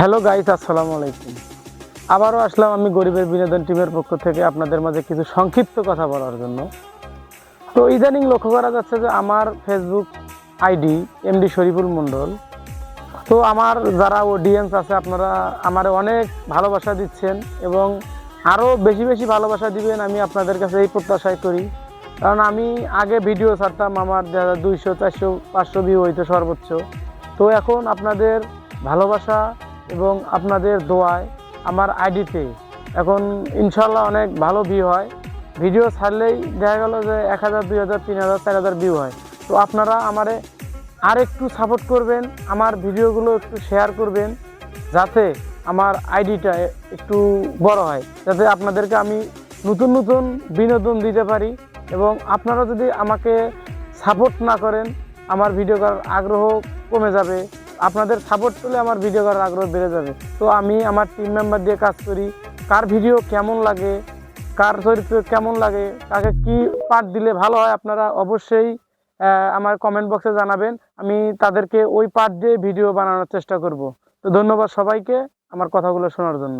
Hello guys, আসসালামু আলাইকুম। আবারও আসলাম আমি গরিবের বিনোদন টিমের পক্ষ থেকে আপনাদের মাঝে কিছু সংক্ষিপ্ত কথা বলার জন্য। তো ইদানিং লক্ষ্য করা যাচ্ছে যে আমার ফেসবুক আইডি এমডি শরীফুল মণ্ডল, তো আমার যারা অডিয়েন্স আছে আপনারা আমারে অনেক ভালোবাসা দিচ্ছেন এবং আরও বেশি বেশি ভালোবাসা দিবেন, আমি আপনাদের কাছে এই প্রত্যাশাই করি। কারণ আমি আগে ভিডিও ছাড়তাম, আমার 200, 400, 500 ভিউ হইতো সর্বোচ্চ। তো এখন আপনাদের ভালোবাসা এবং আপনাদের দোয়ায় আমার আইডিতে এখন ইনশাল্লাহ অনেক ভালো ভিউ হয়। ভিডিও ছাড়লেই দেখা গেল যে 1000, 2000, 3000, 4000 ভিউ হয়। তো আপনারা আমারে আর একটু সাপোর্ট করবেন, আমার ভিডিওগুলো একটু শেয়ার করবেন, যাতে আমার আইডিটা একটু বড় হয়, যাতে আপনাদেরকে আমি নতুন নতুন বিনোদন দিতে পারি। এবং আপনারা যদি আমাকে সাপোর্ট না করেন আমার ভিডিও করার আগ্রহ কমে যাবে, আপনাদের সাপোর্ট পেলে আমার ভিডিও করার আগ্রহ বেড়ে যাবে। তো আমি আমার টিম মেম্বার দিয়ে কাজ করি, কার ভিডিও কেমন লাগে, কার চরিত্র কেমন লাগে, কাকে কি পার্ট দিলে ভালো হয় আপনারা অবশ্যই আমার কমেন্ট বক্সে জানাবেন। আমি তাদেরকে ওই পার্ট দিয়ে ভিডিও বানানোর চেষ্টা করব। তো ধন্যবাদ সবাইকে আমার কথাগুলো শোনার জন্য।